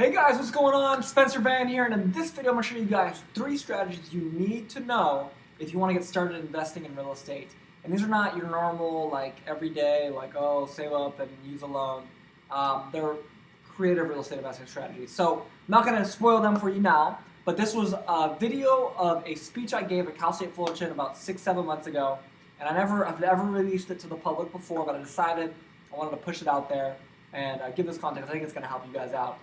Hey guys, what's going on? Spencer Van here, and in this video I'm going to show you guys 3 strategies you need to know if you want to get started investing in real estate. And these are not your normal, everyday, oh, save up and use a loan. They're creative real estate investing strategies. So I'm not going to spoil them for you now, but this was a video of a speech I gave at Cal State Fullerton about 6-7 months ago. And I've never released it to the public before, but I decided I wanted to push it out there and give this context. I think it's going to help you guys out.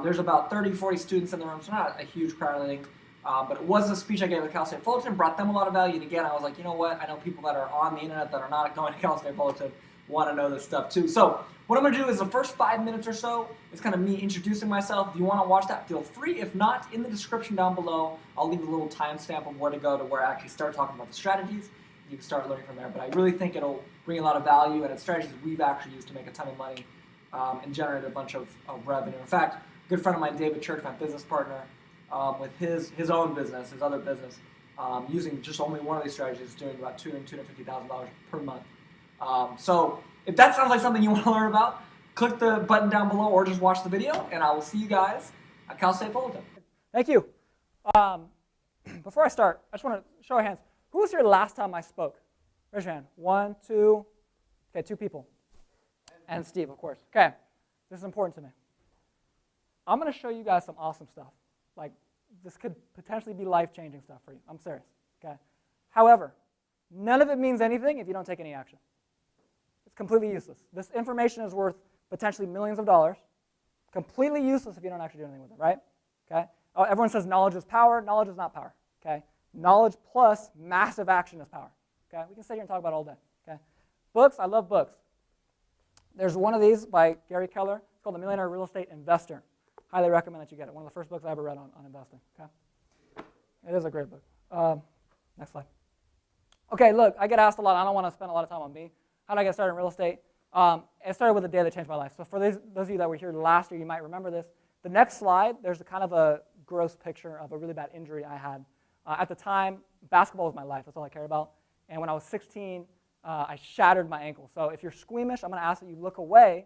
There's about 30-40 students in the room, so not a huge crowd or anything. But it was a speech I gave at Cal State Fullerton, brought them a lot of value. And again, I was like, you know what? I know people that are on the internet that are not going to Cal State Fullerton want to know this stuff too. So what I'm going to do is the first 5 minutes or so is kind of me introducing myself. If you want to watch that, feel free. If not, in the description down below, I'll leave a little timestamp of where to go to where I actually start talking about the strategies. You can start learning from there. But I really think it'll bring a lot of value, and it's strategies we've actually used to make a ton of money and generate a bunch of revenue. In fact, a good friend of mine, David Church, my business partner, with his own business, his other business, using just only one of these strategies, is doing about $250,000 per month. So if that sounds like something you want to learn about, click the button down below or just watch the video, and I will see you guys at Cal State Fullerton. Thank you. Before I start, I just want to show of hands. Who was here last time I spoke? Raise your hand. 1, 2. Okay, 2 people. And Steve, of course. Okay, this is important to me. I'm going to show you guys some awesome stuff. This could potentially be life-changing stuff for you. I'm serious. Okay. However, none of it means anything if you don't take any action. It's completely useless. This information is worth potentially millions of dollars. Completely useless if you don't actually do anything with it, right? Okay. Oh, everyone says knowledge is power. Knowledge is not power. Okay. Knowledge plus massive action is power. Okay. We can sit here and talk about it all day. Okay. Books. I love books. There's one of these by Gary Keller. It's called The Millionaire Real Estate Investor. Highly recommend that you get it. One of the first books I ever read on investing. Okay, it is a great book. Next slide. Okay, look, I get asked a lot. I don't want to spend a lot of time on me. How did I get started in real estate? It started with a day that changed my life. So for those of you that were here last year, you might remember this. The next slide, there's a kind of a gross picture of a really bad injury I had. At the time, basketball was my life. That's all I cared about. And when I was 16, I shattered my ankle. So if you're squeamish, I'm going to ask that you look away.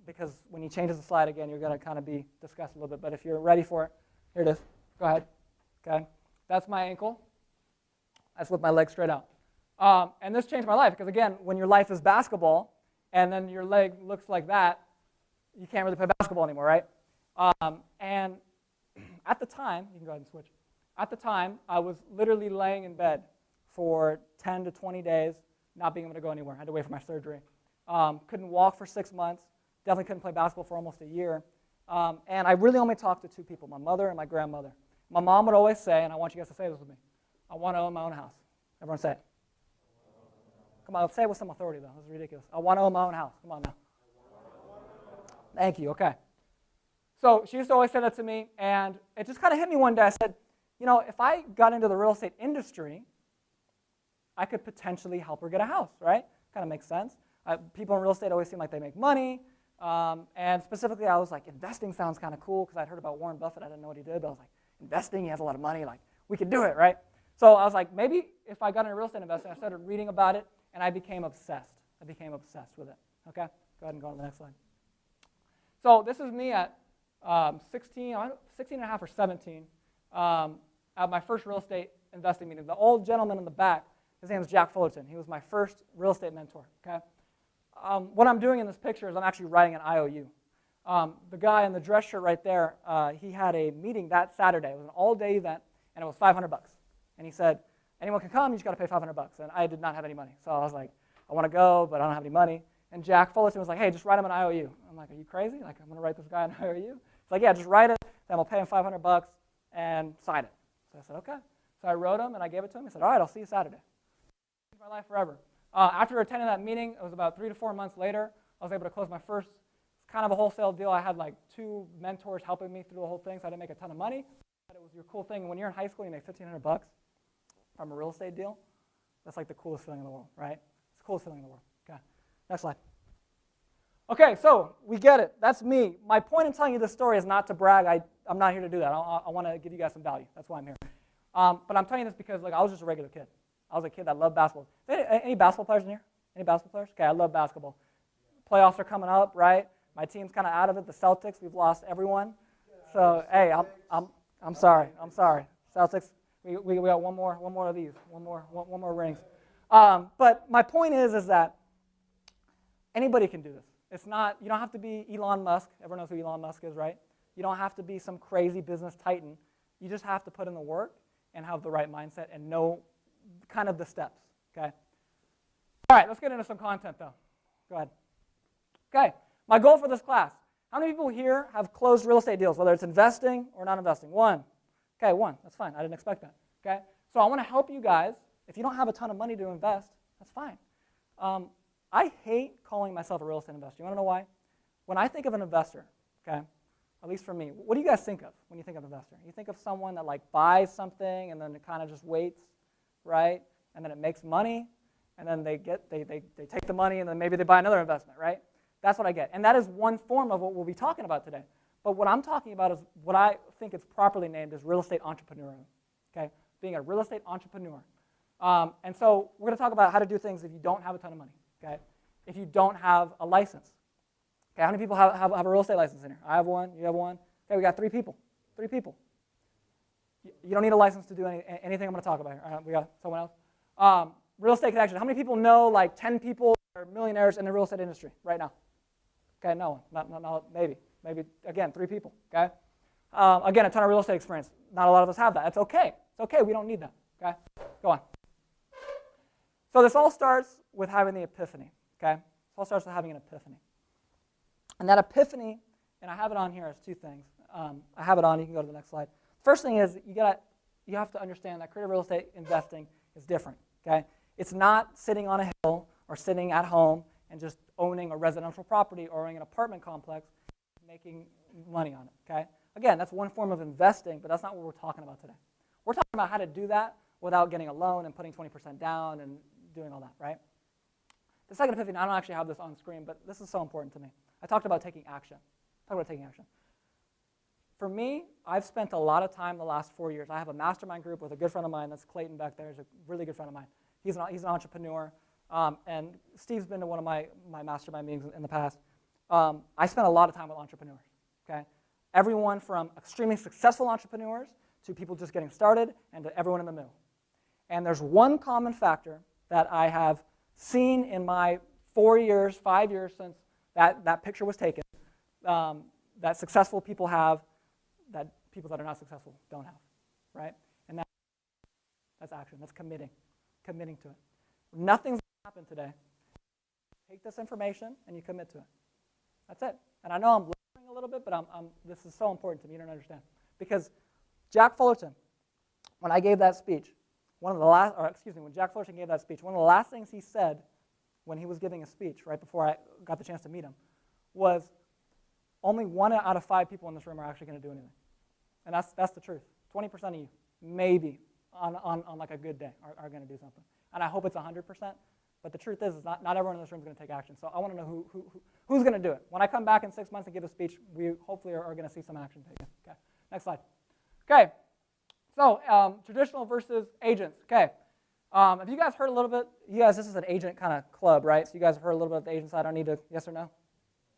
Because when he changes the slide again, you're going to kind of be discussed a little bit. But if you're ready for it, here it is. Go ahead. Okay, that's my ankle. That's with my leg straight out. And this changed my life because, again, when your life is basketball and then your leg looks like that, you can't really play basketball anymore, right? And at the time, you can go ahead and switch. At the time, I was literally laying in bed for 10 to 20 days, not being able to go anywhere. I had to wait for my surgery. Couldn't walk for 6 months. Definitely couldn't play basketball for almost a year. And I really only talked to 2 people, my mother and my grandmother. My mom would always say, and I want you guys to say this with me, I want to own my own house. Everyone say it. Come on, say it with some authority, though. This is ridiculous. I want to own my own house. Come on now. Thank you. Okay. So she used to always say that to me, and it just kind of hit me one day. I said, you know, if I got into the real estate industry, I could potentially help her get a house, right? Kind of makes sense. People in real estate always seem like they make money. And specifically, I was like, investing sounds kind of cool because I'd heard about Warren Buffett. I didn't know what he did, but I was like, investing, he has a lot of money. We could do it, right? So I was like, maybe if I got into real estate investing, I started reading about it, and I became obsessed. I became obsessed with it. Okay? Go ahead and go on to the next slide. So this is me at 16 and a half or 17 at my first real estate investing meeting. The old gentleman in the back, his name is Jack Fullerton. He was my first real estate mentor. Okay? What I'm doing in this picture is I'm actually writing an IOU. The guy in the dress shirt right there, he had a meeting that Saturday. It was an all-day event, and it was $500. And he said, anyone can come, you just got to pay $500. And I did not have any money. So I was like, I want to go, but I don't have any money. And Jack Fullerton was like, hey, just write him an IOU. I'm like, are you crazy? I'm going to write this guy an IOU? It's like, yeah, just write it, then we'll pay him $500 and sign it. So I said, okay. So I wrote him, and I gave it to him. He said, all right, I'll see you Saturday. My life forever. After attending that meeting, it was about 3 to 4 months later, I was able to close my first kind of a wholesale deal. I had 2 mentors helping me through the whole thing, so I didn't make a ton of money. But it was your cool thing. When you're in high school, you make $1,500 from a real estate deal. That's the coolest feeling in the world, right? It's the coolest feeling in the world. Okay, next slide. Okay, so we get it. That's me. My point in telling you this story is not to brag. I'm not here to do that. I want to give you guys some value. That's why I'm here. But I'm telling you this because I was just a regular kid. I was a kid that loved basketball. Any basketball players in here? Any basketball players? Okay, I love basketball. Playoffs are coming up, right? My team's kind of out of it. The Celtics, we've lost everyone. So hey, I'm sorry. Celtics, we got one more of these, one more rings. But my point is that anybody can do this. It's not, you don't have to be Elon Musk. Everyone knows who Elon Musk is, right? You don't have to be some crazy business titan. You just have to put in the work and have the right mindset and know kind of the steps, okay? All right, let's get into some content, though. Go ahead. Okay, my goal for this class. How many people here have closed real estate deals, whether it's investing or not investing? One. Okay, one. That's fine. I didn't expect that, okay? So I want to help you guys. If you don't have a ton of money to invest, that's fine. I hate calling myself a real estate investor. You want to know why? When I think of an investor, okay, at least for me, what do you guys think of when you think of an investor? You think of someone that like buys something and then it kind of just waits, right? And then it makes money, and then they take the money and then maybe they buy another investment, right? That's what I get. And that is one form of what we'll be talking about today. But what I'm talking about is what I think it's properly named as real estate entrepreneurial, okay? Being a real estate entrepreneur. And so we're going to talk about how to do things if you don't have a ton of money, okay? If you don't have a license. Okay, how many people have a real estate license in here? I have one, you have one. Okay, we got 3 people. 3 people. You don't need a license to do anything I'm going to talk about here. We got someone else. Real estate connection. How many people know like 10 people are millionaires in the real estate industry right now? Okay, no one. Not maybe. Maybe, again, 3 people, okay? Again, a ton of real estate experience. Not a lot of us have that. It's okay. It's okay. We don't need that, okay? Go on. So this all starts with having the epiphany, okay? This all starts with having an epiphany. And that epiphany, and I have it on here as 2 things. I have it on. You can go to the next slide. First thing is you have to understand that creative real estate investing is different, okay? It's not sitting on a hill or sitting at home and just owning a residential property or owning an apartment complex, making money on it, okay? Again, that's one form of investing, but that's not what we're talking about today. We're talking about how to do that without getting a loan and putting 20% down and doing all that, right? The second epiphany, I don't actually have this on screen, but this is so important to me. I talked about taking action. For me, I've spent a lot of time the last 4 years. I have a mastermind group with a good friend of mine. That's Clayton back there. He's a really good friend of mine. He's an entrepreneur, and Steve's been to one of my mastermind meetings in the past. I spent a lot of time with entrepreneurs, okay? Everyone from extremely successful entrepreneurs to people just getting started and to everyone in the middle. And there's one common factor that I have seen in my 4 years, 5 years since that picture was taken, that successful people have, that people that are not successful don't have, right? And that's action. That's committing to it. Nothing's going to happen today. Take this information and you commit to it. That's it. And I know I'm listening a little bit, but this is so important to me. You don't understand. Because Jack Fullerton, when I gave that speech, when Jack Fullerton gave that speech, one of the last things he said when he was giving a speech, right before I got the chance to meet him, was only 1 out of 5 people in this room are actually going to do anything. And that's the truth. 20% of you, maybe, on like a good day, are going to do something. And I hope it's 100%, but the truth is not everyone in this room is going to take action. So I want to know who's going to do it. When I come back in 6 months and give a speech, we hopefully are going to see some action taken. Okay, next slide. Okay, so traditional versus agents. Okay, have you guys heard a little bit? You guys, this is an agent kind of club, right? So you guys have heard a little bit of the agent side. I don't need to, yes or no?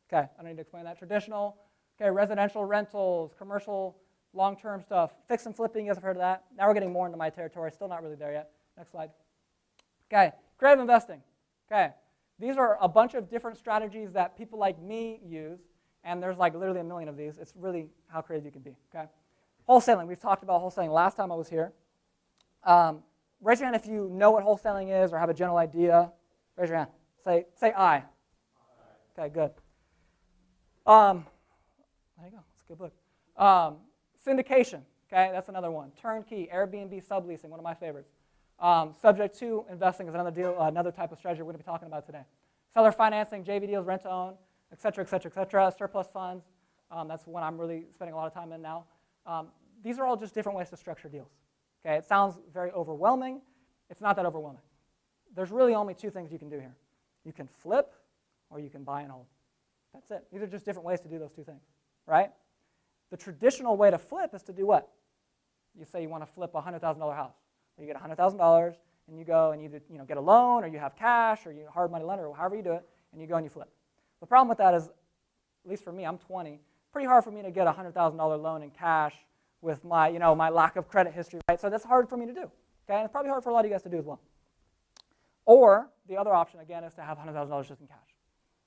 Okay, I don't need to explain that. Traditional, okay, residential rentals, commercial, long-term stuff. Fix and flipping, you guys have heard of that. Now we're getting more into my territory. Still not really there yet. Next slide. Okay, creative investing. Okay, these are a bunch of different strategies that people like me use, and there's like literally a million of these. It's really how creative you can be, okay? Wholesaling, we've talked about wholesaling last time I was here. Raise your hand if you know what wholesaling is or have a general idea. Raise your hand. Say I. Okay, good. There you go. It's a good book. Syndication. Okay, that's another one. Turnkey, Airbnb subleasing, one of my favorites. Subject to investing is another type of strategy we're going to be talking about today. Seller financing, JV deals, rent to own, et cetera, et cetera, et cetera. Surplus funds. That's one I'm really spending a lot of time in now. These are all just different ways to structure deals. Okay, it sounds very overwhelming. It's not that overwhelming. There's really only 2 things you can do here. You can flip or you can buy and hold. That's it. These are just different ways to do those 2 things, right? The traditional way to flip is to do what? You say you want to flip a $100,000 house. You get $100,000 and you go and you get a loan or you have cash or you hard money lender or however you do it, and you go and you flip. The problem with that is at least for me, I'm 20, pretty hard for me to get a $100,000 loan in cash with my, my lack of credit history, right? So that's hard for me to do, okay? And it's probably hard for a lot of you guys to do as well. Or the other option, again, is to have $100,000 just in cash.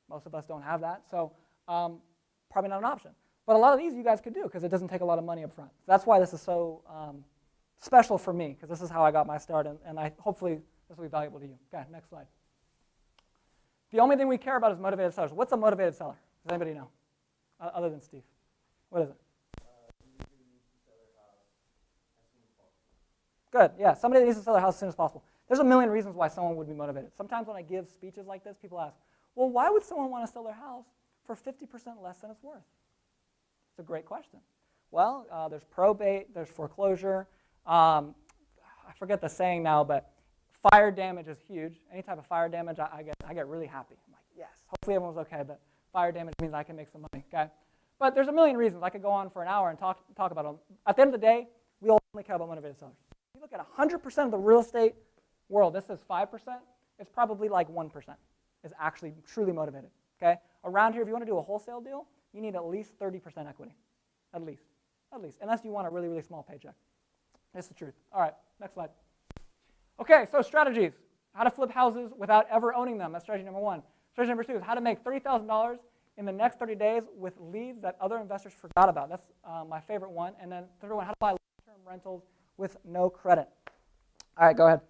Most of us don't have that, so probably not an option. But a lot of these you guys could do because it doesn't take a lot of money up front. So that's why this is so special for me, because this is how I got my start, and hopefully this will be valuable to you. Okay, next slide. The only thing we care about is motivated sellers. What's a motivated seller? Does anybody know? Other than Steve. What is it? Good, yeah, somebody that needs to sell their house as soon as possible. There's a million reasons why someone would be motivated. Sometimes when I give speeches like this, people ask, well, why would someone want to sell their house for 50% less than it's worth? It's a great question. Well, there's probate, there's foreclosure. I forget the saying now, but fire damage is huge. Any type of fire damage, I get really happy. I'm like, yes, hopefully everyone's okay, but fire damage means I can make some money, okay? But there's a million reasons. I could go on for an hour and talk about them. At the end of the day, we only care about motivated sellers. If you look at 100% of the real estate world, this is 5%, it's probably like 1% is actually truly motivated, okay? Around here, if you want to do a wholesale deal, you need at least 30% equity, at least, unless you want a really, really small paycheck. That's the truth. All right, next slide. Okay, so strategies. How to flip houses without ever owning them. That's strategy number 1. Strategy number 2 is how to make $30,000 in the next 30 days with leads that other investors forgot about. That's my favorite one. And then third one, how to buy long-term rentals with no credit. All right, go ahead.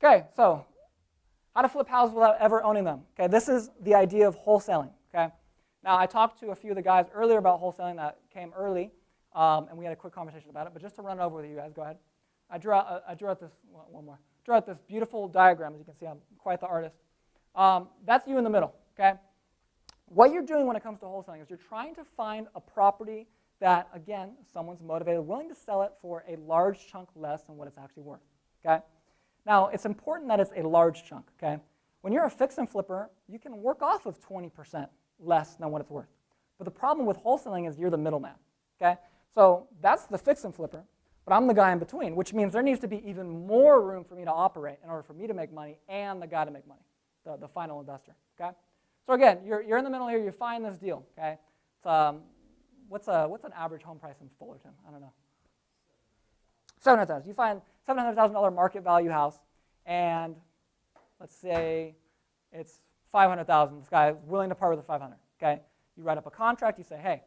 Okay, so how to flip houses without ever owning them. Okay, this is the idea of wholesaling. Okay, now I talked to a few of the guys earlier about wholesaling that came early, and we had a quick conversation about it. But just to run it over with you guys, go ahead. I drew out this one more. Drew out this beautiful diagram. As you can see, I'm quite the artist. That's you in the middle. Okay, what you're doing when it comes to wholesaling is you're trying to find a property that, again, someone's motivated, willing to sell it for a large chunk less than what it's actually worth. Okay. Now, it's important that it's a large chunk, okay? When you're a fix and flipper, you can work off of 20% less than what it's worth. But the problem with wholesaling is you're the middleman, okay? So that's the fix and flipper, but I'm the guy in between, which means there needs to be even more room for me to operate in order for me to make money and the guy to make money, the final investor, okay? So again, you're in the middle here, you find this deal, okay? It's, what's an average home price in Fullerton? I don't know. $700,000. You find $700,000 market value house, and let's say it's $500,000. This guy is willing to part with the $500,000. Okay, you write up a contract. You say, hey,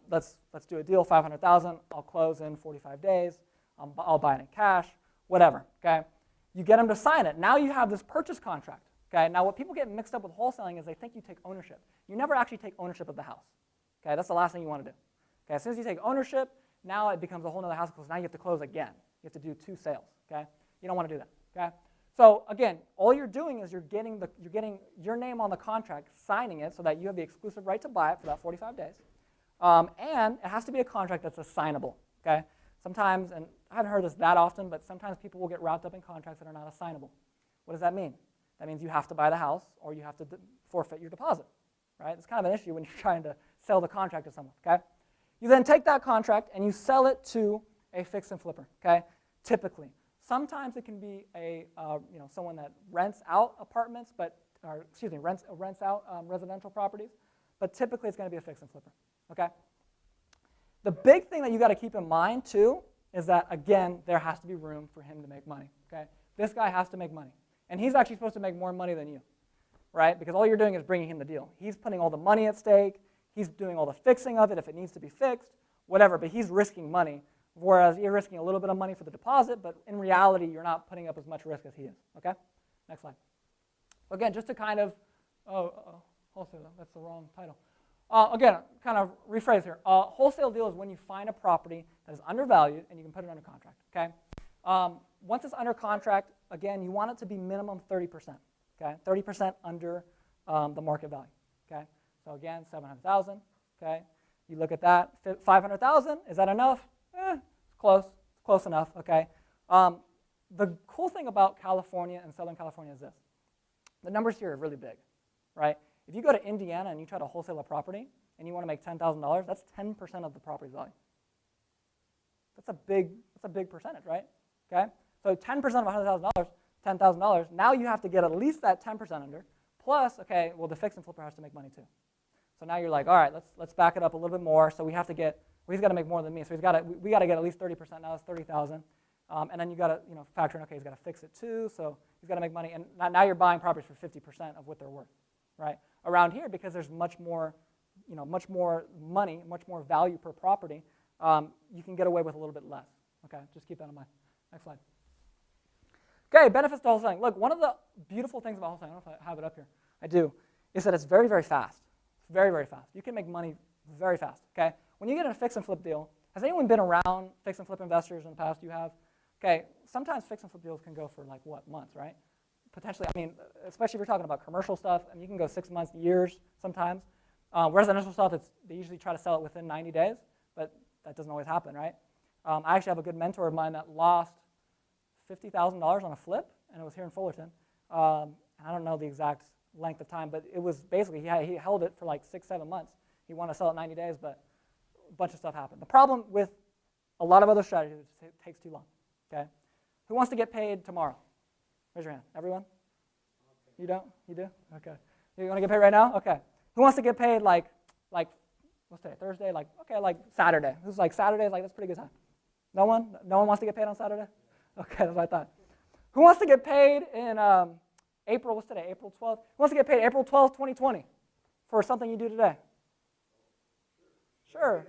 let's do a deal. $500,000. I'll close in 45 days. I'll buy it in cash. Whatever. Okay, you get him to sign it. Now you have this purchase contract. Okay, now what people get mixed up with wholesaling is they think you take ownership. You never actually take ownership of the house. Okay, that's the last thing you want to do. Okay, as soon as you take ownership, now it becomes a whole other house because now you have to close again. You have to do 2 sales, okay? You don't want to do that, okay? So again, all you're doing is you're getting your name on the contract, signing it so that you have the exclusive right to buy it for that 45 days. And it has to be a contract that's assignable, okay? Sometimes, and I haven't heard this that often, but sometimes people will get wrapped up in contracts that are not assignable. What does that mean? That means you have to buy the house or you have to forfeit your deposit, right? It's kind of an issue when you're trying to sell the contract to someone, okay? You then take that contract and you sell it to a fix and flipper, okay? Typically. Sometimes it can be someone that rents out apartments, rents out residential properties, but typically it's going to be a fix and flipper, okay? The big thing that you got to keep in mind too is that, again, there has to be room for him to make money, okay? This guy has to make money, and he's actually supposed to make more money than you, right? Because all you're doing is bringing him the deal. He's putting all the money at stake. He's doing all the fixing of it if it needs to be fixed, whatever, but he's risking money, whereas you're risking a little bit of money for the deposit, but in reality, you're not putting up as much risk as he is, okay? Next slide. Again, just to kind of, wholesale, that's the wrong title. Again, kind of rephrase here. Wholesale deal is when you find a property that is undervalued and you can put it under contract, okay? Once it's under contract, again, you want it to be minimum 30%, okay? 30% under the market value, okay? So again, $700,000, okay? You look at that, $500,000, is that enough? It's close enough, okay? The cool thing about California and Southern California is this. The numbers here are really big, right? If you go to Indiana and you try to wholesale a property and you want to make $10,000, that's 10% of the property value. That's a big percentage, right? Okay? So 10% of $100,000, $10,000, now you have to get at least that 10% under, plus, okay, well, the fix and flipper has to make money too. So now you're like, all right, let's back it up a little bit more. So we have to get, well, he's got to make more than me. So we got to get at least 30%. Now it's 30,000. And then you got to, factor in, okay, he's got to fix it too. So he's got to make money. And now you're buying properties for 50% of what they're worth, right? Around here, because there's much more money, much more value per property, you can get away with a little bit less. Okay, just keep that in mind. Next slide. Okay, benefits to wholesaling. Look, one of the beautiful things about wholesaling, I don't know if I have it up here, I do, is that it's very, very fast. It's very, very fast. You can make money very fast, okay? When you get in a fix and flip deal, has anyone been around fix and flip investors in the past? You have? Okay, sometimes fix and flip deals can go for like, what, months, right? Potentially, I mean, especially if you're talking about commercial stuff, I mean, you can go 6 months, years sometimes. Residential stuff, they usually try to sell it within 90 days, but that doesn't always happen, right? I actually have a good mentor of mine that lost $50,000 on a flip, and it was here in Fullerton. I don't know the exact length of time, but it was basically, he held it for like 6-7 months. He wanted to sell it 90 days, but a bunch of stuff happened. The problem with a lot of other strategies is it takes too long, okay? Who wants to get paid tomorrow? Raise your hand. Everyone? You don't? You do? Okay. You want to get paid right now? Okay. Who wants to get paid like what's today? Thursday? Like, okay, like Saturday. Who's like Saturday? Like, that's a pretty good time. No one? No one wants to get paid on Saturday? Okay, that's what I thought. Who wants to get paid in April, what's today, April 12th? Who wants to get paid April 12th, 2020 for something you do today? Sure,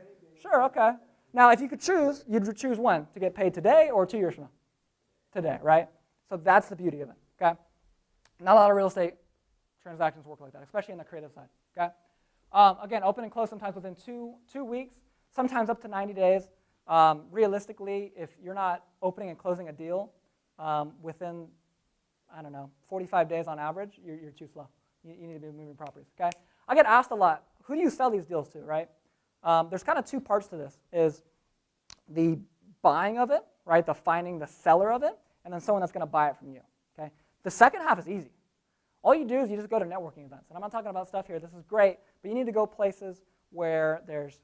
okay. Now, if you could choose, you'd choose when? To get paid today or 2 years from now? Today, right? So that's the beauty of it, okay? Not a lot of real estate transactions work like that, especially in the creative side, okay? Again, open and close sometimes within two weeks, sometimes up to 90 days. Realistically, if you're not opening and closing a deal within, I don't know, 45 days on average, you're too slow. You need to be moving properties, okay? I get asked a lot, who do you sell these deals to, right? There's kind of two parts to this, is the buying of it, right, the finding the seller of it, and then someone that's going to buy it from you, okay? The second half is easy. All you do is you just go to networking events. And I'm not talking about stuff here. This is great, but you need to go places where there's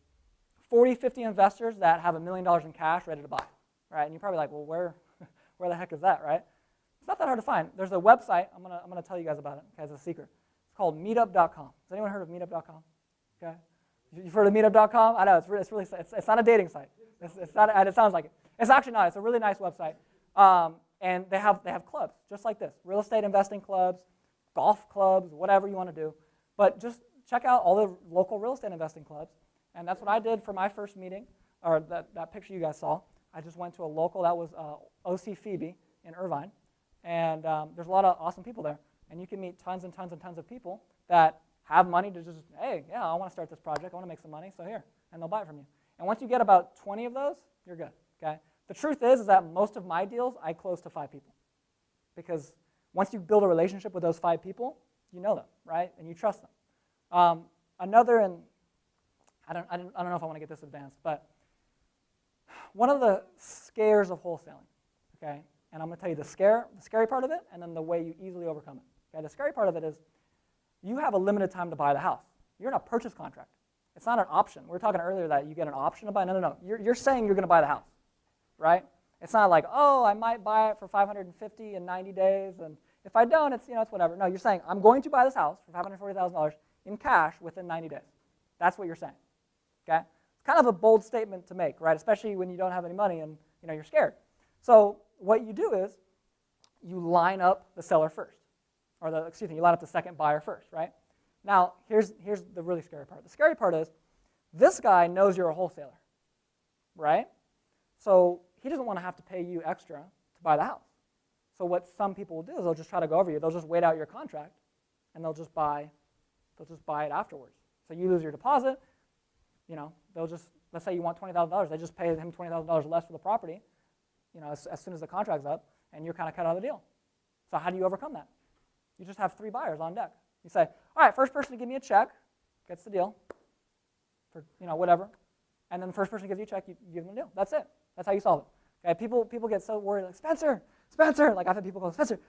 40, 50 investors that have $1 million in cash ready to buy, right? And you're probably like, well, where the heck is that, right? It's not that hard to find. There's a website. I'm gonna tell you guys about it as a secret. It's called meetup.com. Has anyone heard of meetup.com? Okay, you've heard of meetup.com? I know it's not a dating site. It's not. It sounds like it. It's actually not. It's a really nice website. And they have clubs just like this: real estate investing clubs, golf clubs, whatever you want to do. But just check out all the local real estate investing clubs. And that's what I did for my first meeting, or that picture you guys saw. I just went to a local, that was OC Phoebe in Irvine. And there's a lot of awesome people there. And you can meet tons and tons and tons of people that have money to just, hey, yeah, I want to start this project. I want to make some money, so here. And they'll buy it from you. And once you get about 20 of those, you're good, okay? The truth is that most of my deals, I close to 5 people. Because once you build a relationship with those 5 people, you know them, right? And you trust them. Another, and I don't know if I want to get this advanced, but one of the scares of wholesaling, okay, and I'm going to tell you the scary part of it, and then the way you easily overcome it. Okay, the scary part of it is you have a limited time to buy the house. You're in a purchase contract. It's not an option. We were talking earlier that you get an option to buy. No. You're saying you're going to buy the house, right? It's not like, oh, I might buy it for $550 in 90 days, and if I don't, it's whatever. No, you're saying I'm going to buy this house for $540,000 in cash within 90 days. That's what you're saying. Okay? It's kind of a bold statement to make, right? Especially when you don't have any money and you're scared. So what you do is you line up the seller first, or you line up the second buyer first, right? Now, here's the really scary part. The scary part is this guy knows you're a wholesaler, right? So he doesn't want to have to pay you extra to buy the house. So what some people will do is they'll just try to go over you. They'll just wait out your contract, and they'll just buy it afterwards. So you lose your deposit. They'll just, let's say you want $20,000, they just pay him $20,000 less for the property, as soon as the contract's up, and you're kind of cut out of the deal. So how do you overcome that? You just have 3 buyers on deck. You say, all right, first person to give me a check gets the deal for, whatever, and then the first person who gives you a check, you give them the deal. That's it. That's how you solve it. Okay? People get so worried, like, Spencer, like I've had people go, Spencer,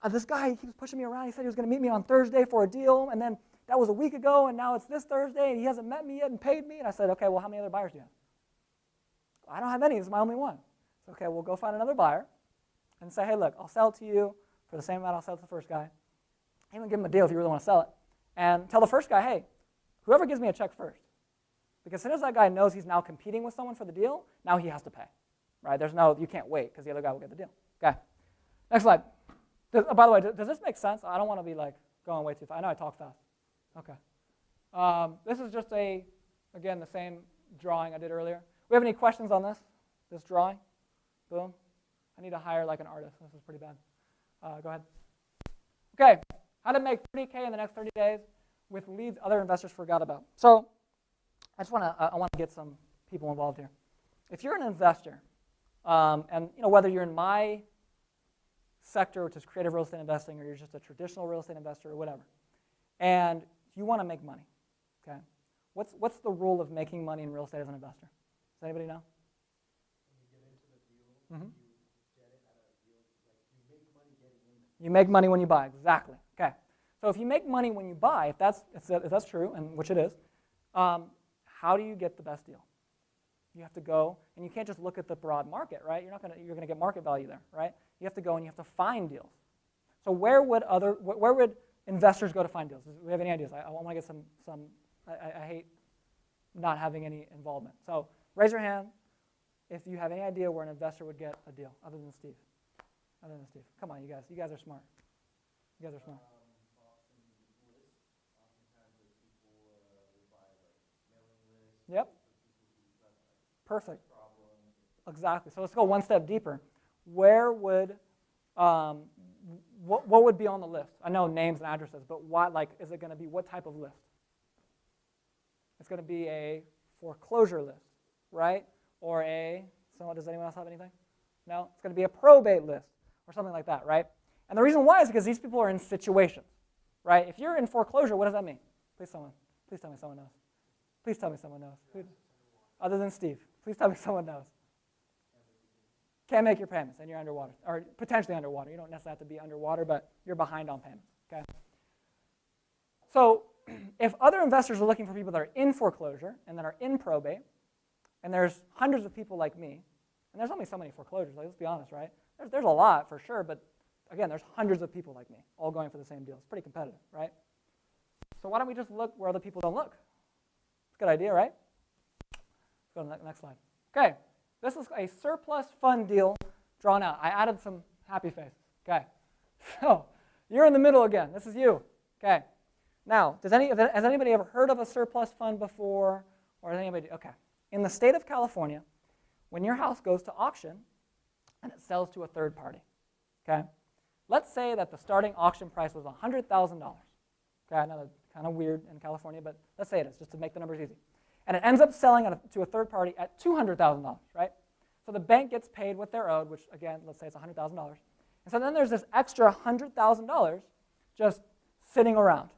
this guy, he keeps pushing me around. He said he was going to meet me on Thursday for a deal, and then that was a week ago, and now it's this Thursday, and he hasn't met me yet and paid me. And I said, okay, well, how many other buyers do you have? I don't have any. This is my only one. So, okay, we'll go find another buyer and say, hey, look, I'll sell it to you for the same amount I'll sell it to the first guy. even give them a deal if you really want to sell it, and tell the first guy, hey, whoever gives me a check first. Because as soon as that guy knows he's now competing with someone for the deal, now he has to pay, right? There's no, you can't wait because the other guy will get the deal. Okay, next slide. By the way, does this make sense? I don't want to be like going way too fast. I know I talk fast. Okay. This is just again, the same drawing I did earlier. We have any questions on this drawing? Boom. I need to hire like an artist. This is pretty bad. Go ahead. Okay, how to make 30K in the next 30 days with leads other investors forgot about. So I want to get some people involved here. If you're an investor, and whether you're in my sector, which is creative real estate investing, or you're just a traditional real estate investor or whatever, and you want to make money, okay? What's the rule of making money in real estate as an investor? Does anybody know? When you get into the deal, Mm-hmm. you get it at a deal, like you make money getting in. You make money when you buy, exactly. Okay. So if you make money when you buy, if that's true, and which it is, how do you get the best deal? You have to go, and you can't just look at the broad market, right? You're gonna get market value there, right? You have to go and you have to find deals. So where would investors go to find deals? Do we have any ideas? I want to get some. I hate not having any involvement. So raise your hand if you have any idea where an investor would get a deal, other than Steve. Come on, you guys. You guys are smart. You guys are smart. Often lists, oftentimes like people will buy like mailing lists. Yep. For people who have like Perfect. problems. Exactly. So let's go one step deeper. Where would what would be on the list? I know names and addresses, but why? Like, is it going to be what type of list? It's going to be a foreclosure list, right? Or does anyone else have anything? No? It's going to be a probate list or something like that, right? And the reason why is because these people are in situations, right? If you're in foreclosure, what does that mean? Please tell me someone knows. Please tell me someone knows. Who, other than Steve, please tell me someone knows. Can't make your payments and you're underwater, or potentially underwater. You don't necessarily have to be underwater, but you're behind on payments, okay? So if other investors are looking for people that are in foreclosure and that are in probate, and there's hundreds of people like me, and there's only so many foreclosures, like, let's be honest, right? There's a lot for sure, but again, there's hundreds of people like me, all going for the same deal. It's pretty competitive, right? So why don't we just look where other people don't look? It's a good idea, right? Let's go to the next slide. Okay, this is a surplus fund deal drawn out. I added some happy faces, okay? So you're in the middle again. This is you, okay? Now, has anybody ever heard of a surplus fund before, or has anybody? Okay. In the state of California, when your house goes to auction and it sells to a third party, okay? Let's say that the starting auction price was $100,000. Okay, I know that's kind of weird in California, but let's say it is, just to make the numbers easy. And it ends up selling to a third party at $200,000, right? So the bank gets paid what they're owed, which again, let's say it's $100,000. And so then there's this extra $100,000 just sitting around.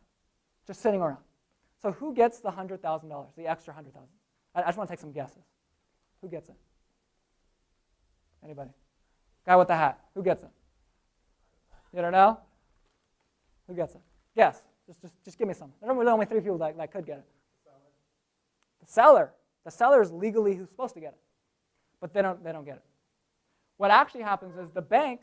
So who gets the $100,000, the extra $100,000? I just want to take some guesses. Who gets it? Anybody? Guy with the hat. Who gets it? You don't know? Who gets it? Guess. Just give me some. There's really only 3 people that could get it. The seller. The seller is legally who's supposed to get it, but they don't get it. What actually happens is the bank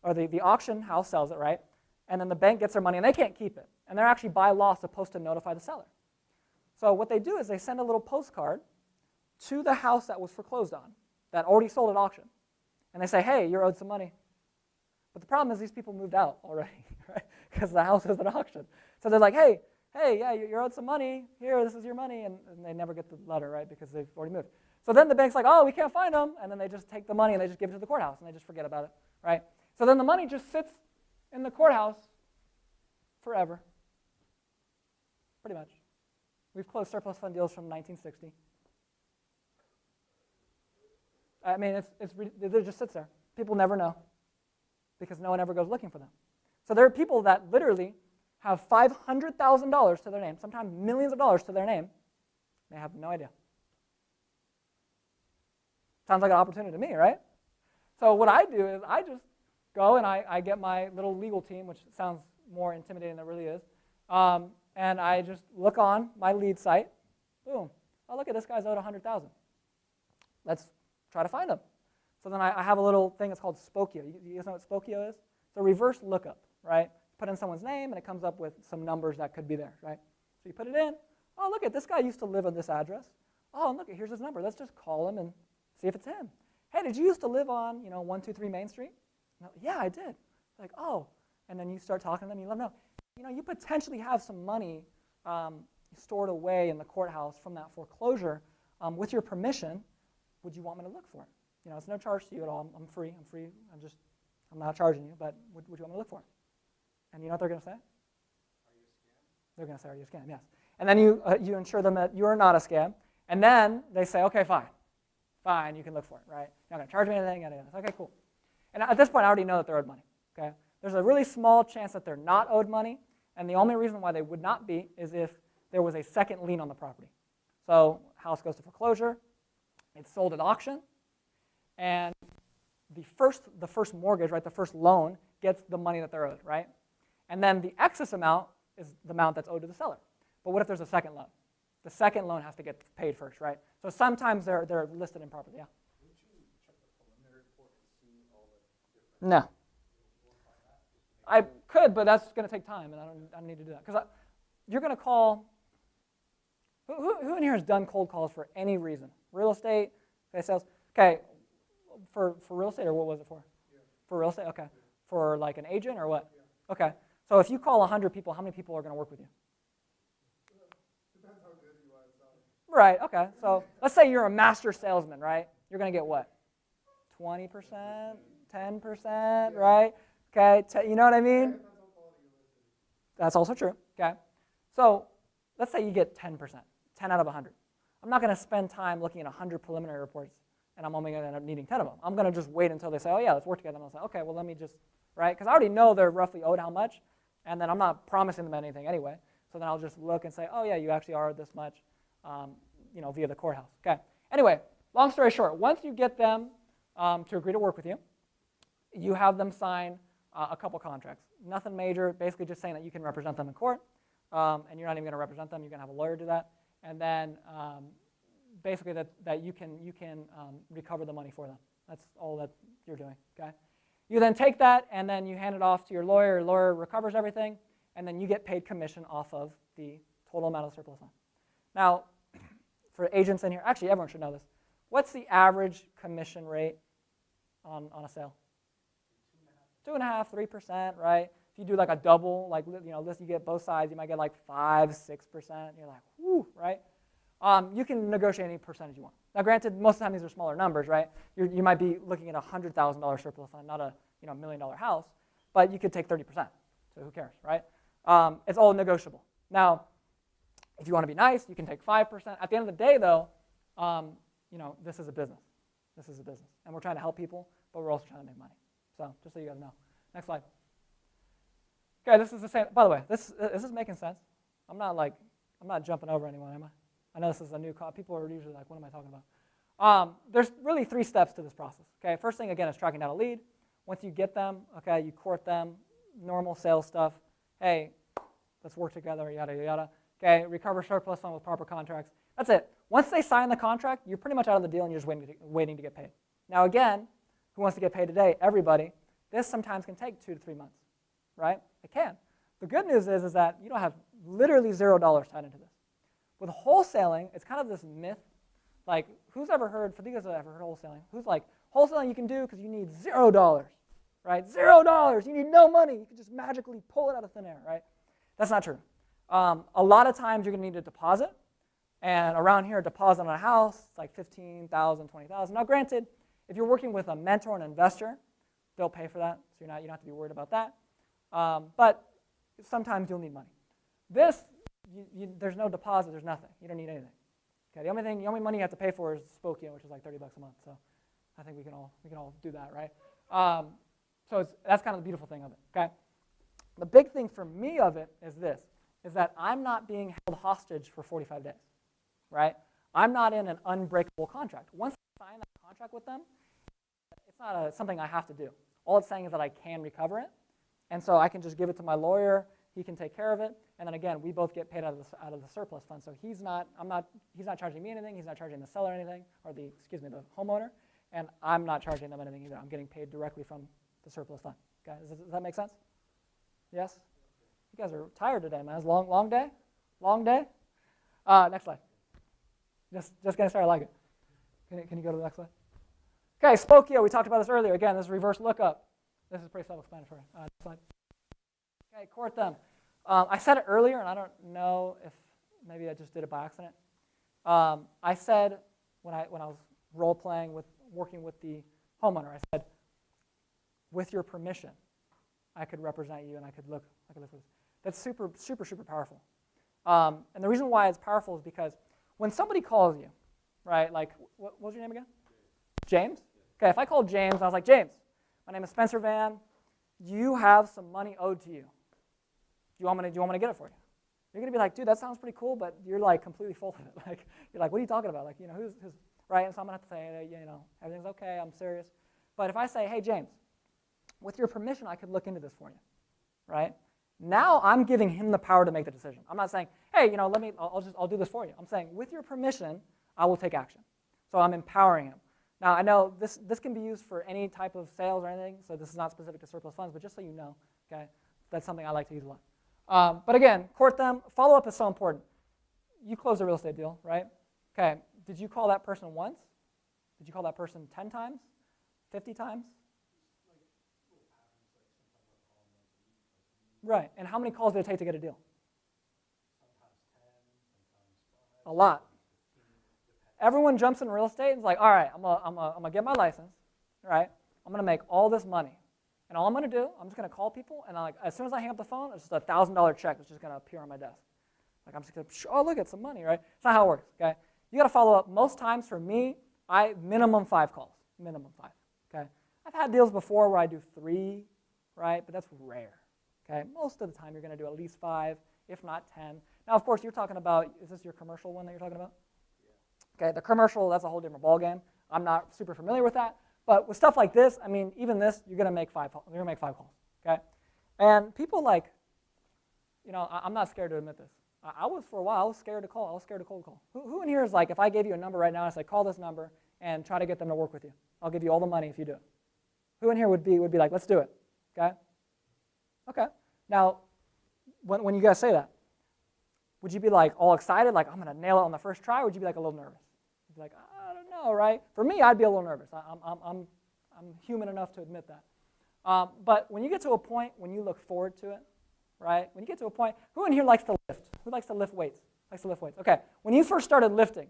or the auction house sells it, right? And then the bank gets their money and they can't keep it. And they're actually by law supposed to notify the seller. So what they do is they send a little postcard to the house that was foreclosed on, that already sold at auction. And they say, hey, you're owed some money. But the problem is these people moved out already, right? Because the house is at auction. So they're like, hey, yeah, you're owed some money. Here, this is your money. And they never get the letter, right, because they've already moved. So then the bank's like, oh, we can't find them. And then they just take the money and they just give it to the courthouse and they just forget about it, right? So then the money just sits in the courthouse forever, pretty much. We've closed surplus fund deals from 1960. I mean, it just sits there. People never know because no one ever goes looking for them. So there are people that literally have $500,000 to their name, sometimes millions of dollars to their name. They have no idea. Sounds like an opportunity to me, right? So what I do is I just go and I get my little legal team, which sounds more intimidating than it really is, and I just look on my lead site. Boom. Oh, look at this guy's owed 100,000. Let's try to find him. So then I have a little thing that's called Spokio. You guys know what Spokio is? It's a reverse lookup, right? put in someone's name, and it comes up with some numbers that could be there, right? So you put it in. Oh, look, this guy used to live on this address. Oh, look, here's his number. Let's just call him and see if it's him. Hey, did you used to live on 123 Main Street? No, yeah, I did. Like, oh, and then you start talking to them. You let them know. You potentially have some money stored away in the courthouse from that foreclosure. With your permission, would you want me to look for it? It's no charge to you at all. I'm free. I'm not charging you, but would you want me to look for it? And you know what they're going to say? Are you a scam? They're going to say, are you a scam? Yes. And then you ensure them that you're not a scam. And then they say, okay, fine, you can look for it, right? You're not going to charge me anything. Okay, cool. And at this point, I already know that they're owed money. Okay. There's a really small chance that they're not owed money, and the only reason why they would not be is if there was a second lien on the property. So house goes to foreclosure, it's sold at auction, and the first mortgage, right, the first loan gets the money that they're owed, right? And then the excess amount is the amount that's owed to the seller. But what if there's a second loan? The second loan has to get paid first, right? So sometimes they're listed improperly, yeah? Wouldn't you check the preliminary report and see all the different? No. I could, but that's going to take time, and I don't need to do that. Because you're going to call, who in here has done cold calls for any reason? Real estate, sales? Okay, for real estate, or what was it for? Yeah. For real estate, okay. Yeah. For like an agent, or what? Yeah. Okay, so if you call 100 people, how many people are going to work with you? Depends how good you are at selling. Right, okay. So let's say you're a master salesman, right? You're going to get what? 20%, 10%, right? Okay, you know what I mean? That's also true, okay? So let's say you get 10%, 10 out of 100. I'm not going to spend time looking at 100 preliminary reports, and I'm only going to end up needing 10 of them. I'm going to just wait until they say, oh yeah, let's work together. And I'll say, okay, well let me just, right? Because I already know they're roughly owed how much, and then I'm not promising them anything anyway. So then I'll just look and say, oh yeah, you actually are owed this much, via the courthouse. Okay. Anyway, long story short, once you get them to agree to work with you, you have them sign a couple contracts. Nothing major, basically just saying that you can represent them in court, and you're not even going to represent them. You're going to have a lawyer do that, and then basically that you can recover the money for them. That's all that you're doing. Okay. You then take that and then you hand it off to your lawyer. Your lawyer recovers everything, and then you get paid commission off of the total amount of surplus fund. Now, for agents in here, actually everyone should know this. What's the average commission rate on a sale? 2.5%, 3%, right? If you do like a double, like you get both sides, you might get like 5%, 6%. You're like, whoo, right? You can negotiate any percentage you want. Now, granted, most of the time these are smaller numbers, right? You might be looking at a $100,000 surplus fund, not a $1 million house, but you could take 30%. So who cares, right? It's all negotiable. Now, if you want to be nice, you can take 5%. At the end of the day, though, this is a business. This is a business, and we're trying to help people, but we're also trying to make money. So just so you guys know. Next slide. Okay, this is the same. By the way, is this making sense? I'm not jumping over anyone, am I? I know this is a new call. People are usually like, what am I talking about? There's really 3 steps to this process. Okay, first thing, again, is tracking down a lead. Once you get them, okay, you court them, normal sales stuff. Hey, let's work together, yada, yada, yada. Okay, recover surplus fund with proper contracts. That's it. Once they sign the contract, you're pretty much out of the deal and you're just waiting to get paid. Now, again, who wants to get paid today? Everybody. This sometimes can take 2 to 3 months, right? It can. The good news is that you don't have literally $0 tied into this. With wholesaling, it's kind of this myth. Like, who's ever heard, for you guys that have ever heard wholesaling, who's like, wholesaling you can do because you need $0, right? $0, you need no money. You can just magically pull it out of thin air, right? That's not true. A lot of times you're going to need a deposit. And around here, a deposit on a house, it's like $15,000, $20,000. Now, granted, if you're working with a mentor and investor, they'll pay for that, so you don't have to be worried about that. But sometimes you'll need money. This, there's no deposit, there's nothing. You don't need anything. Okay, the only money you have to pay for is Spokane, which is like $30 a month. So I think we can all do that, right? So that's kind of the beautiful thing of it. Okay. The big thing for me of it is this: is that I'm not being held hostage for 45 days, right? I'm not in an unbreakable contract. Once I sign that contract with them, it's not something I have to do. All it's saying is that I can recover it, and so I can just give it to my lawyer. He can take care of it, and then again, we both get paid out of the surplus fund. So he's not charging me anything. He's not charging the seller anything, or the homeowner, and I'm not charging them anything either. I'm getting paid directly from the surplus fund. Okay, does that make sense? Yes. You guys are tired today, man. It's a long day? Long day? Next slide. Just getting started, I like it. Can you go to the next slide? Okay, Spokio, we talked about this earlier. Again, this is reverse lookup. This is pretty self-explanatory. Next slide. Okay, court them. I said it earlier, and I don't know if maybe I just did it by accident. I said when I was role-playing working with the homeowner, I said, with your permission, I could represent you and I could look at this. That's super, super, super powerful. And the reason why it's powerful is because when somebody calls you, right, like, what was your name again? James? Okay, if I called James and I was like, James, my name is Spencer Van, you have some money owed to you. Do you want me to get it for you? You're going to be like, dude, that sounds pretty cool, but you're like completely full of it. Like, you're like, what are you talking about? Like, who's, right? And so I'm going to have to say, everything's okay, I'm serious. But if I say, hey, James, with your permission, I could look into this for you, right? Now I'm giving him the power to make the decision. I'm not saying, hey, I'll do this for you. I'm saying, with your permission, I will take action. So I'm empowering him. Now I know this can be used for any type of sales or anything, so this is not specific to surplus funds, but just so you know, okay, that's something I like to use a lot. But again, court them. Follow-up is so important. You closed a real estate deal, right? Okay, did you call that person once? Did you call that person 10 times? 50 times? Right, and how many calls did it take to get a deal? A lot. Everyone jumps in real estate and is like, all right, I'm gonna get my license, right? I'm gonna make all this money. And all I'm gonna do, I'm just gonna call people, and as soon as I hang up the phone, it's just a $1,000 check that's just gonna appear on my desk. Like I'm just gonna, oh look, it's some money, right? It's not how it works, okay? You gotta follow up. Most times for me, minimum 5 calls, minimum 5, okay? I've had deals before where I do 3, right? But that's rare. Okay, most of the time you're going to do at least 5, if not 10. Now, of course, you're talking about, is this your commercial one that you're talking about? Yeah. Okay, the commercial, that's a whole different ballgame. I'm not super familiar with that. But with stuff like this, I mean, even this, you're going to make 5 calls. Okay? And people I'm not scared to admit this. I was for a while, I was scared to call. I was scared to cold call. Who in here is like, if I gave you a number right now, I say, call this number and try to get them to work with you. I'll give you all the money if you do it. Who in here would be like, let's do it? Okay? Okay. Now, when you guys say that, would you be like all excited, like I'm going to nail it on the first try, or would you be like a little nervous? You'd be like, I don't know, right? For me, I'd be a little nervous. I'm human enough to admit that. But when you get to a point when you look forward to it, right? When you get to a point, who in here likes to lift? Who likes to lift weights? Okay. When you first started lifting,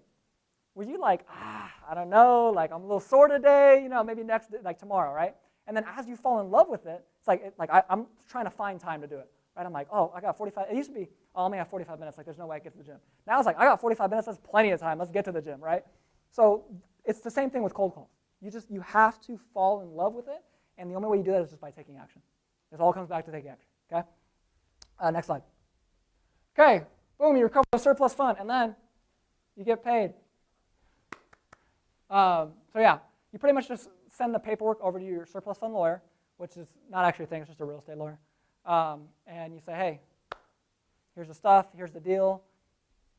were you like, I don't know, like I'm a little sore today, maybe like tomorrow, right? And then as you fall in love with it, it's like I'm trying to find time to do it, right? I'm like, oh, I got 45. It used to be, I only have 45 minutes. Like, there's no way I get to the gym. Now it's like, I got 45 minutes. That's plenty of time. Let's get to the gym, right? So it's the same thing with cold calls. You have to fall in love with it, and the only way you do that is just by taking action. This all comes back to taking action. Okay. Next slide. Okay. Boom. You recover the surplus fund, and then you get paid. So yeah, you pretty much just send the paperwork over to your surplus fund lawyer, which is not actually a thing, it's just a real estate lawyer. And you say, hey, here's the stuff, here's the deal,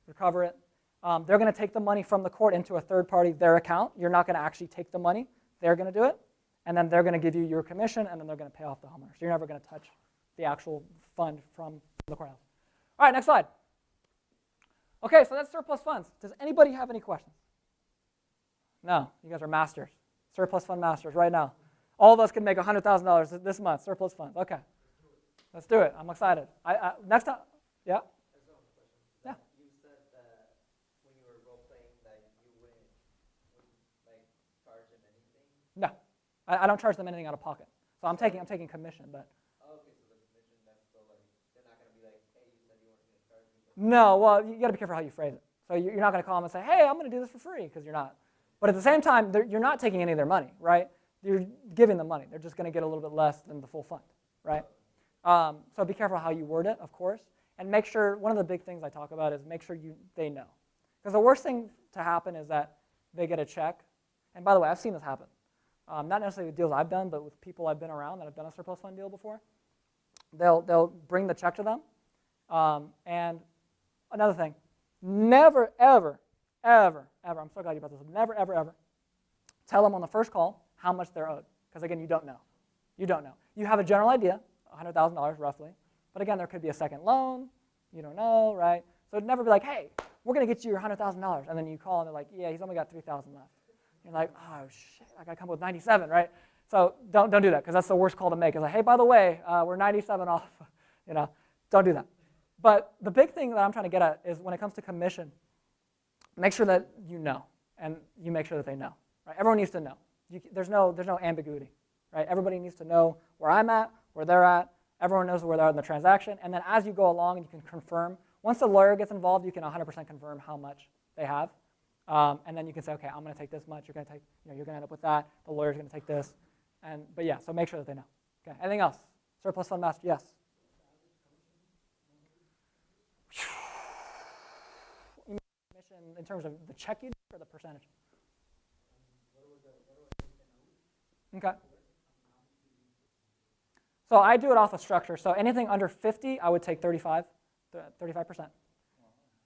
recover it. They're going to take the money from the court into a third party, their account. You're not going to actually take the money. They're going to do it. And then they're going to give you your commission, and then they're going to pay off the homeowner. So you're never going to touch the actual fund from the courthouse. All right, next slide. Okay, so that's surplus funds. Does anybody have any questions? No, you guys are masters. Surplus fund masters right now. All of us can make $100,000 this month, surplus funds. Okay, let's do it. I'm excited. Next time, yeah? Yeah. You said that when you were role-playing that you wouldn't like charge them anything? No, I don't charge them anything out of pocket. So I'm taking commission, but. Oh, okay, so the commission, that's still like, they're not going to be like, hey, you said you weren't going to charge me. No, well, you got to be careful how you phrase it. So you're not going to call them and say, hey, I'm going to do this for free, because you're not. But at the same time, you're not taking any of their money, right? You're giving them money. They're just going to get a little bit less than the full fund, right? So be careful how you word it, of course, and make sure, one of the big things I talk about is make sure they know. Because the worst thing to happen is that they get a check. And by the way, I've seen this happen. Not necessarily with deals I've done, but with people I've been around that have done a surplus fund deal before. They'll bring the check to them. And another thing, never, ever, ever, ever, I'm so glad you brought this up, never, ever, ever tell them on the first call how much they're owed. Because again, you don't know. You don't know. You have a general idea, $100,000 roughly, but But again, there could be a second loan. You don't know, right? So it'd never be like, hey, we're going to get you your $100,000. And then you call and they're like, yeah, he's only got $3,000 left. You're like, oh, shit, I got to come up with 97, right? So don't do that, because that's the worst call to make. It's like, hey, by the way, we're 97 off. Don't do that. But the big thing that I'm trying to get at is when it comes to commission, make sure that you know, and you make sure that they know. Right? Everyone needs to know. There's no ambiguity. Right? Everybody needs to know where I'm at, where they're at. Everyone knows where they are in the transaction. And then as you go along, you can confirm. Once the lawyer gets involved, you can 100% confirm how much they have. And then you can say, okay, I'm going to take this much. You're going to take, you're going to end up with that. The lawyer's going to take this. But yeah, so make sure that they know. Okay. Anything else? Surplus fund master, yes. You mean commission in terms of the check you do or the percentage? Okay. So I do it off a structure. So anything under 50, I would take 35%.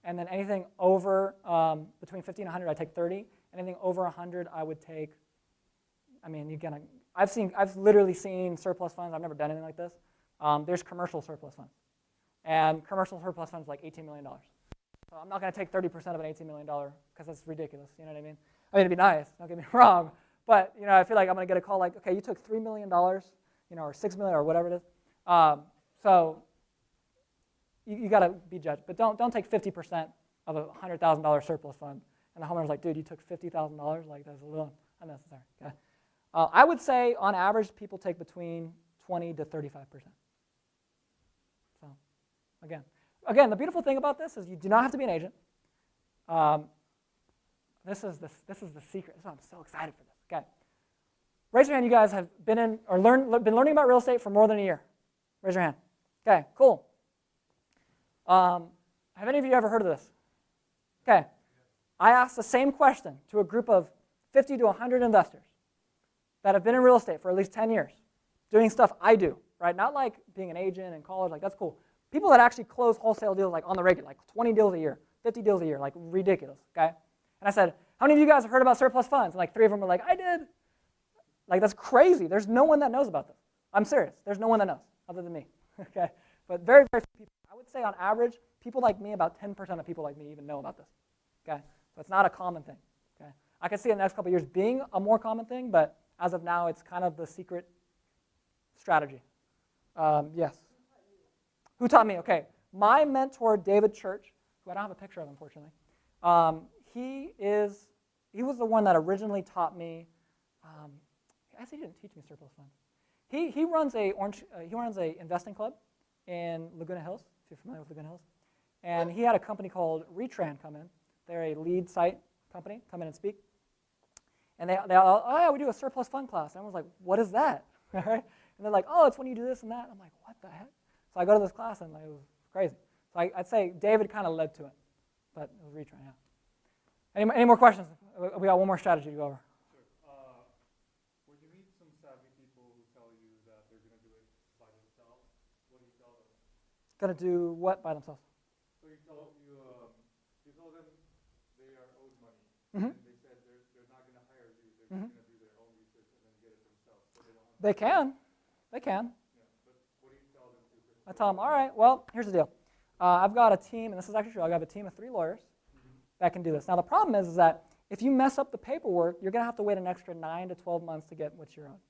And then anything over, between 50 and 100, I take 30. Anything over 100, I would take, I've literally seen surplus funds. I've never done anything like this. There's commercial surplus funds. And commercial surplus funds like $18 million. So I'm not going to take 30% of an $18 million because that's ridiculous. You know what I mean? I mean, it'd be nice. Don't get me wrong. But I feel like I'm going to get a call like, okay, you took $3 million, or $6 million, or whatever it is. So you got to be judged. But don't take 50% of a $100,000 surplus fund. And the homeowner's like, dude, you took $50,000? Like, that's a little unnecessary. Okay? I would say, on average, people take between 20 to 35%. So, again, the beautiful thing about this is you do not have to be an agent. This is the secret. This is why I'm so excited for this. Okay. Raise your hand. You guys have been in or been learning about real estate for more than a year. Raise your hand. Okay. Cool. Have any of you ever heard of this? Okay. I asked the same question to a group of 50 to 100 investors that have been in real estate for at least 10 years, doing stuff I do, right? Not like being an agent in college, like that's cool. People that actually close wholesale deals like on the regular, like 20 deals a year, 50 deals a year, like ridiculous, okay? And I said, how many of you guys have heard about surplus funds? And like 3 of them were like, I did. Like, that's crazy. There's no one that knows about this. I'm serious. There's no one that knows other than me, okay? But very, very few people. I would say on average, people like me, about 10% of people like me even know about this, okay? So it's not a common thing, okay? I could see in the next couple of years being a more common thing, but as of now, it's kind of the secret strategy. Yes. Who taught me? Okay. My mentor, David Church, who I don't have a picture of, unfortunately, he was the one that originally taught me. Actually, he didn't teach me surplus funds. He runs a investing club in Laguna Hills, if you're familiar with Laguna Hills. And he had a company called Retran come in. They're a lead site company, come in and speak. And they all, oh yeah, we do a surplus fund class. And I was like, what is that? Right? And they're like, oh, it's when you do this and that. I'm like, what the heck? So I go to this class and it was crazy. So I'd say David kind of led to it, but it was Retran, yeah. Any more questions? We got one more strategy to go over. Sure. When you meet some savvy people who tell you that they're going to do it by themselves, what do you tell them? Going to do what by themselves? So you tell them they are owed money, Mm-hmm. and they said they're not going to hire you. They're Mm-hmm. just going to do their own research and then get it themselves. So they don't have They can. They can. Yeah, but what do you tell them to? I tell them, all right, well, here's the deal. I've got a team, and this is actually true, I have a team of 3 lawyers that can do this. Now, the problem is that if you mess up the paperwork, you're going to have to wait an extra 9 to 12 months to get what you're owed.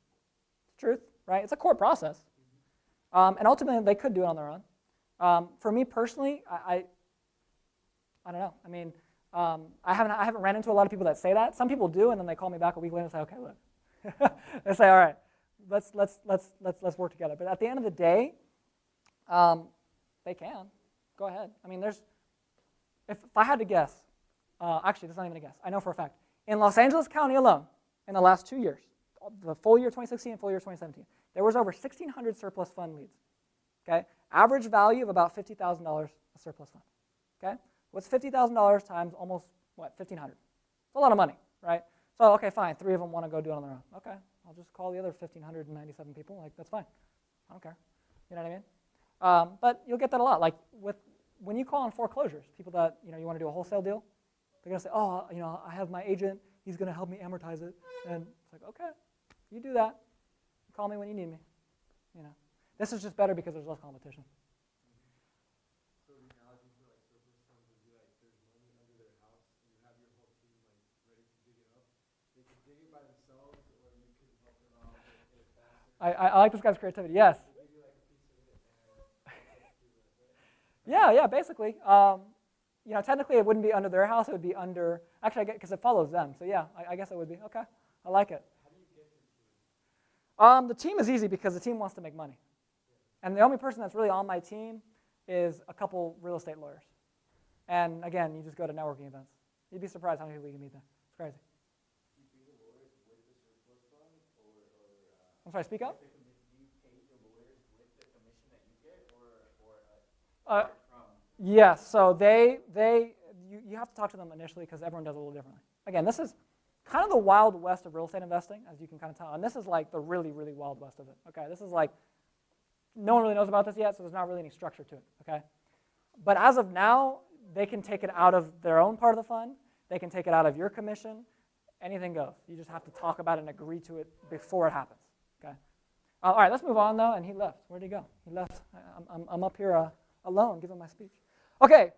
It's the truth, right? It's a court process. And ultimately, they could do it on their own. For me personally, I don't know. I mean, I haven't ran into a lot of people that say that. Some people do, and then they call me back a week later and say, okay, look. They say, all right, let's work together. But at the end of the day, they can. Go ahead. I mean, if I had to guess, actually, that's not even a guess. I know for a fact. In Los Angeles County alone, in the last 2 years, the full year 2016 and full year 2017, there was over 1,600 surplus fund leads. Okay, average value of about $50,000 a surplus fund. Okay, what's $50,000 times almost what 1,500? It's a lot of money, right? So okay, fine. 3 of them want to go do it on their own. Okay, I'll just call the other 1,597 people. Like that's fine. I don't care. You know what I mean? But you'll get that a lot. Like when you call on foreclosures, people that you want to do a wholesale deal, they're gonna say, oh, I have my agent. He's gonna help me amortize it. And it's like, okay, you do that. Call me when you need me. This is just better because there's less competition. get it by themselves, or you can help them out get it faster. I like this guy's creativity. Yes. They give you like a piece of it and Yeah, basically. Technically it wouldn't be under their house. It would be under, actually, I get, because it follows them. So yeah, I guess it would be. Okay, I like it. how do you get your team? The team is easy because the team wants to make money. And the only person that's really on my team is a couple real estate lawyers. And again, you just go to networking events. You'd be surprised how many people you can meet there. It's crazy. Do you pay the lawyers with the surplus fund, or I'm sorry, speak up. do you pay the lawyers with the commission that you get, or apart from? Yes, so you have to talk to them initially because everyone does it a little differently. Again, this is kind of the wild west of real estate investing, as you can kind of tell. And this is like the really, really wild west of it. Okay, this is like, no one really knows about this yet, so there's not really any structure to it. Okay, but as of now, they can take it out of their own part of the fund. They can take it out of your commission. Anything goes. You just have to talk about it and agree to it before it happens. Okay. All right, let's move on though. And he left. Where did he go? He left. I'm up here alone giving my speech. Okay.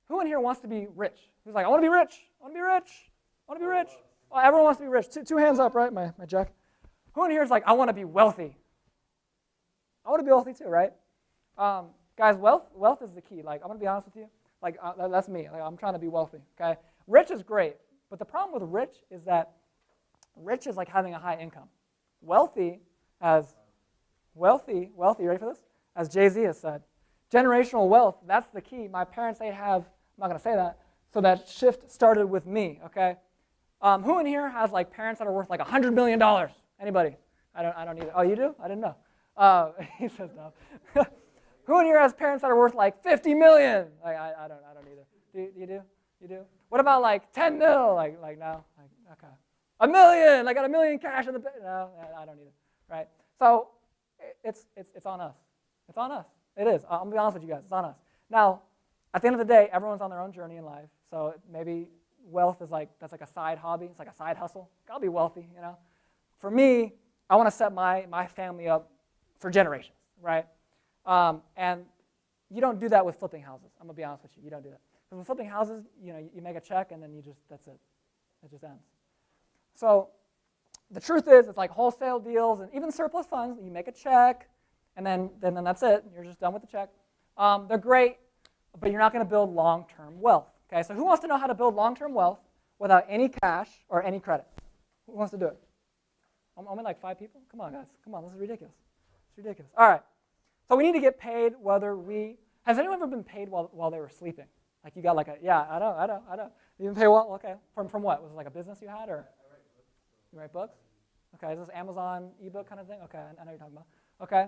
Who in here wants to be rich? Who's like, I want to be rich. I want to be rich. I want to be rich. Oh, everyone wants to be rich. Two hands up, right? My jack. Who in here is like, I want to be wealthy? I want to be wealthy too, right? Guys, wealth is the key. Like, I'm going to be honest with you. Like, that's me. Like, I'm trying to be wealthy, okay? Rich is great, but the problem with rich is that rich is like having a high income. Wealthy, ready for this? As Jay-Z has said, generational wealth, that's the key. My parents, they have, I'm not going to say that, so that shift started with me, okay? Who in here has like parents that are worth like $100 million? Anybody? I don't need it. Oh, you do? I didn't know. He says no. Who in here has parents that are worth like 50 million? Like I don't either. You do? You do? What about like 10 mil? Like no? Like okay. $1 million. I got $1 million cash in the bank. No, I don't either. Right? So it's on us. It's on us. It is. I'm gonna be honest with you guys. It's on us. Now, at the end of the day, everyone's on their own journey in life. So maybe wealth is like that's like a side hobby. It's like a side hustle. I'll be wealthy. You know. For me, I want to set my family up for generations. Right? And you don't do that with flipping houses. I'm going to be honest with you. You don't do that. Because with flipping houses, you make a check and then that's it. It just ends. So the truth is, it's like wholesale deals and even surplus funds. You make a check and then that's it. You're just done with the check. They're great, but you're not going to build long-term wealth. Okay, so who wants to know how to build long-term wealth without any cash or any credit? Who wants to do it? Only like 5 people? Come on, guys. Come on, this is ridiculous. It's ridiculous. All right. So we need to get paid has anyone ever been paid while they were sleeping? Like you got like I know. You been paid well? Okay. From what? Was it like a business you had or? You write books? Okay, is this Amazon ebook kind of thing? Okay, I know what you're talking about. Okay.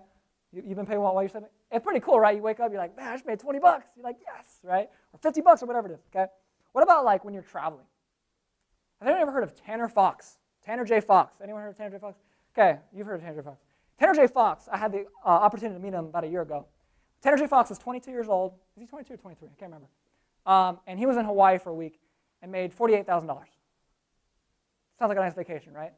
You've been paid while you're sleeping? It's pretty cool, right? You wake up, you're like, man, I just made $20. You're like, yes, right? Or $50 or whatever it is, okay? What about like when you're traveling? Has anyone ever heard of Tanner Fox? Tanner J. Fox. Anyone heard of Tanner J. Fox? Okay, you've heard of Tanner J. Fox. Tanner J. Fox, I had the opportunity to meet him about a year ago. Tanner J. Fox is 22 years old. Is he 22 or 23? I can't remember. And he was in Hawaii for a week and made $48,000. Sounds like a nice vacation, right?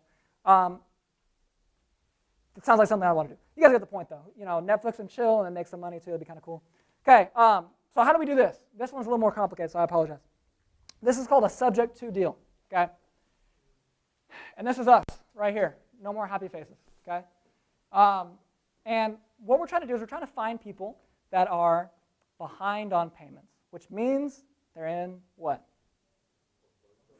It sounds like something I want to do. You guys get the point, though. Netflix and chill and then make some money, too. It'd be kind of cool. Okay, so how do we do this? This one's a little more complicated, so I apologize. This is called a subject-to deal, okay? And this is us right here. No more happy faces, okay? And what we're trying to do is we're trying to find people that are behind on payments, which means they're in what?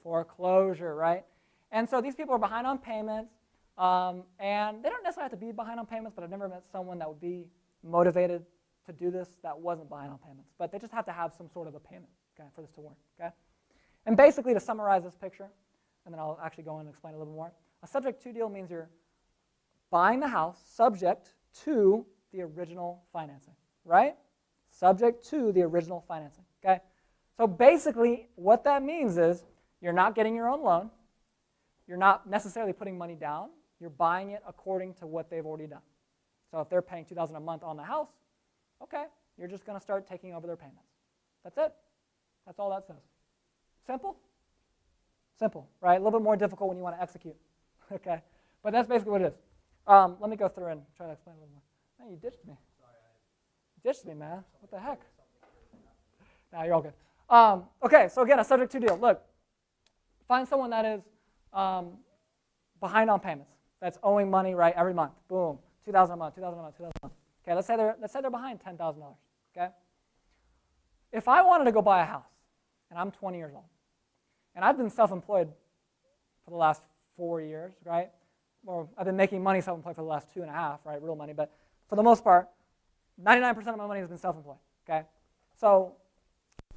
Foreclosure, right? And so these people are behind on payments, and they don't necessarily have to be behind on payments, but I've never met someone that would be motivated to do this that wasn't behind on payments. But they just have to have some sort of a payment, okay, for this to work, okay? And basically, to summarize this picture, and then I'll actually go in and explain a little bit more, a subject-to deal means you're buying the house subject to the original financing, right? Subject to the original financing, okay? So basically, what that means is you're not getting your own loan. You're not necessarily putting money down. You're buying it according to what they've already done. So if they're paying $2,000 a month on the house, okay, you're just going to start taking over their payments. That's it. That's all that says. Simple? Simple, right? A little bit more difficult when you want to execute, okay? But that's basically what it is. Let me go through and try to explain a little more. Man, you ditched me. You ditched me, man. What the heck? Nah, you're all good. Okay, so again, a subject-to deal. Look, find someone that is behind on payments. That's owing money, right, every month. Boom, $2,000 a month, $2,000 a month, $2,000 a month. Okay, let's say they're behind $10,000, okay? If I wanted to go buy a house, and I'm 20 years old, and I've been self-employed for the last 4 years, right? Or I've been making money self-employed for the last 2.5, right, real money, but for the most part, 99% of my money has been self-employed, okay? So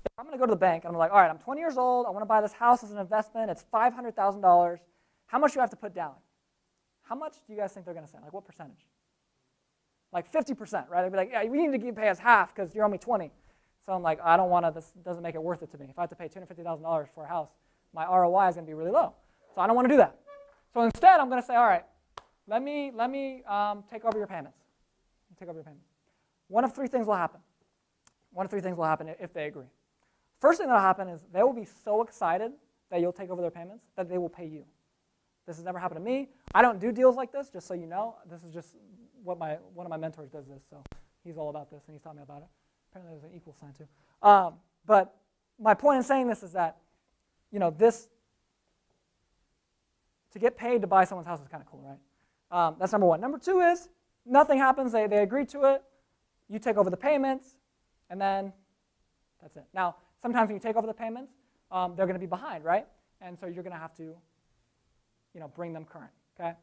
if I'm going to go to the bank, and I'm like, all right, I'm 20 years old, I want to buy this house as an investment, it's $500,000. How much do you have to put down? How much do you guys think they're going to say? Like what percentage? Like 50%, right? They'd be like, yeah, we need to pay us half because you're only 20. So I'm like, I don't want to, this doesn't make it worth it to me. If I have to pay $250,000 for a house, my ROI is going to be really low. So I don't want to do that. So instead, I'm going to say, all right, let me take over your payments. Take over your payments. One of three things will happen. One of three things will happen if they agree. First thing that will happen is they will be so excited that you'll take over their payments that they will pay you. This has never happened to me. I don't do deals like this, just so you know. This is just what one of my mentors does this, so he's all about this, and he's taught me about it. Apparently there's an equal sign too. But my point in saying this is that, this, to get paid to buy someone's house is kind of cool, right? That's number one. Number two is, nothing happens, they agree to it, you take over the payments, and then that's it. Now, sometimes when you take over the payments, they're going to be behind, right? And so you're going to have to, bring them current, okay?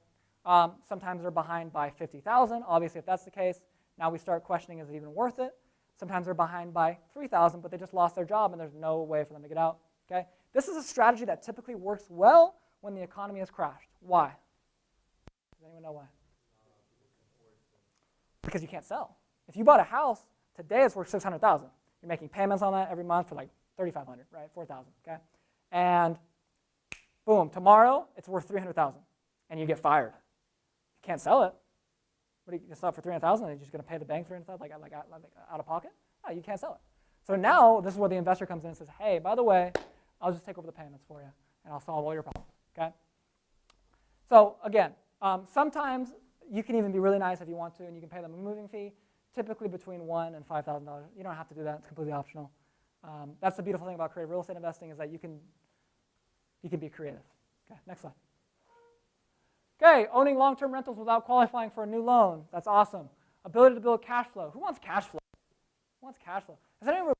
Sometimes they're behind by $50,000. Obviously, if that's the case, now we start questioning, is it even worth it? Sometimes they're behind by $3,000, but they just lost their job and there's no way for them to get out, okay? This is a strategy that typically works well when the economy has crashed. Why? Does anyone know why? Because you can't sell. If you bought a house, today it's worth $600,000. You're making payments on that every month for like $3,500, right? $4,000, okay? And boom, tomorrow it's worth $300,000, and you get fired. You can't sell it. What are you going to sell it for $300,000? And you're just going to pay the bank $300,000 like out of pocket? No, you can't sell it. So now this is where the investor comes in and says, hey, by the way, I'll just take over the payments for you, and I'll solve all your problems. Okay? So again, sometimes you can even be really nice if you want to, and you can pay them a moving fee, typically between $1,000 and $5,000. You don't have to do that. It's completely optional. That's the beautiful thing about creative real estate investing is that you can be creative. Okay, next slide. Okay, owning long-term rentals without qualifying for a new loan. That's awesome. Ability to build cash flow. Who wants cash flow? Who wants cash flow? Has anyone